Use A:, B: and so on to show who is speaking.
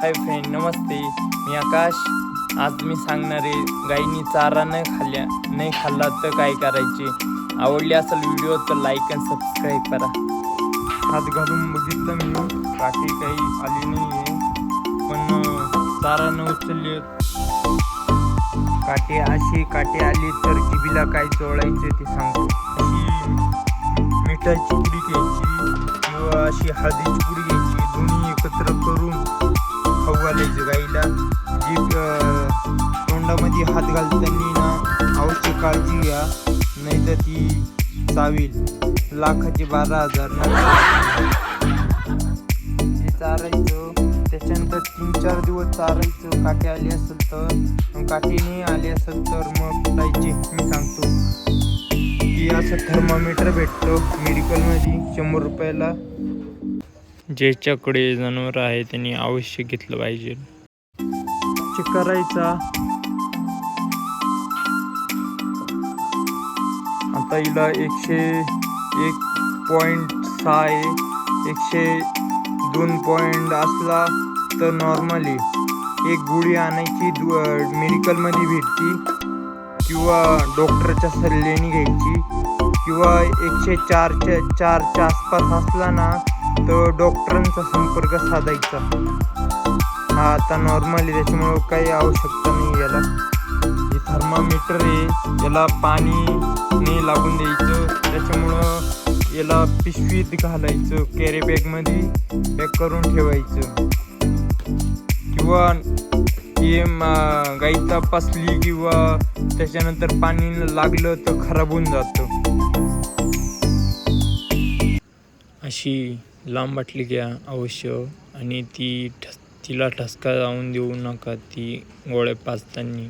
A: Hi friend, नमस्ते. मी आकाश. आज मी सांगणार आहे गाईनी चारा नाही खाल्ला तर काय करायचे. आवडली असेल व्हिडिओ तर लाईक आणि सबस्क्राईब करा. हात घालून बघितलं मी, काठी काही आली नाही आहे, पण चारा न उचलली. काठी आली तर जिबीला काय चोळायचं ते सांगतो. अशी मिठाची पुडी घ्यायची किंवा अशी हळदीची पुडी घ्यायची, दोन्ही एकत्र करून खाऊ घालायचं गाईला. जीभ तोंडामध्ये हात घालताना ना आवश्यक काळजी घ्या, नाही तर ती चावील. लाखाचे 12,000 हे चारायचं. त्याच्यानंतर 3-4 दिवस चारायचं. काठी आली असेल तर, काठी नाही आली असेल तर मग कुटायची. मी सांगतो की असं थर्मामीटर भेटतं मेडिकलमध्ये 100 रुपयाला. ज्याच्याकडे जनावर आहे त्यांनी अवश्य घेतलं पाहिजे. चेक करायचा. आता हिला 101.6 आहे. 102 पॉईंट असला तर नॉर्मली एक गोळी आणायची, मेडिकलमध्ये भेटती, किंवा डॉक्टरच्या सल्ल्याने घ्यायची. किंवा 104च्या आसपास असला ना तर डॉक्टरांचा संपर्क साधायचा. हा आता नॉर्मली, त्याच्यामुळं काही आवश्यकता नाही याला. हे थर्मामीटर आहे, याला पाणी नाही लागून द्यायचं. त्याच्यामुळं याला पिशवीत घालायचं, कॅरी बॅगमध्ये पॅक करून ठेवायचं. किंवा हे गाई तपासली किंवा त्याच्यानंतर पाणी लागलं तर खराब होऊन जातं. अशी लांब बाटली घ्या अवश्य, आणि तिला ठसका जाऊन देऊ नका ती गोळ्या पाजताना.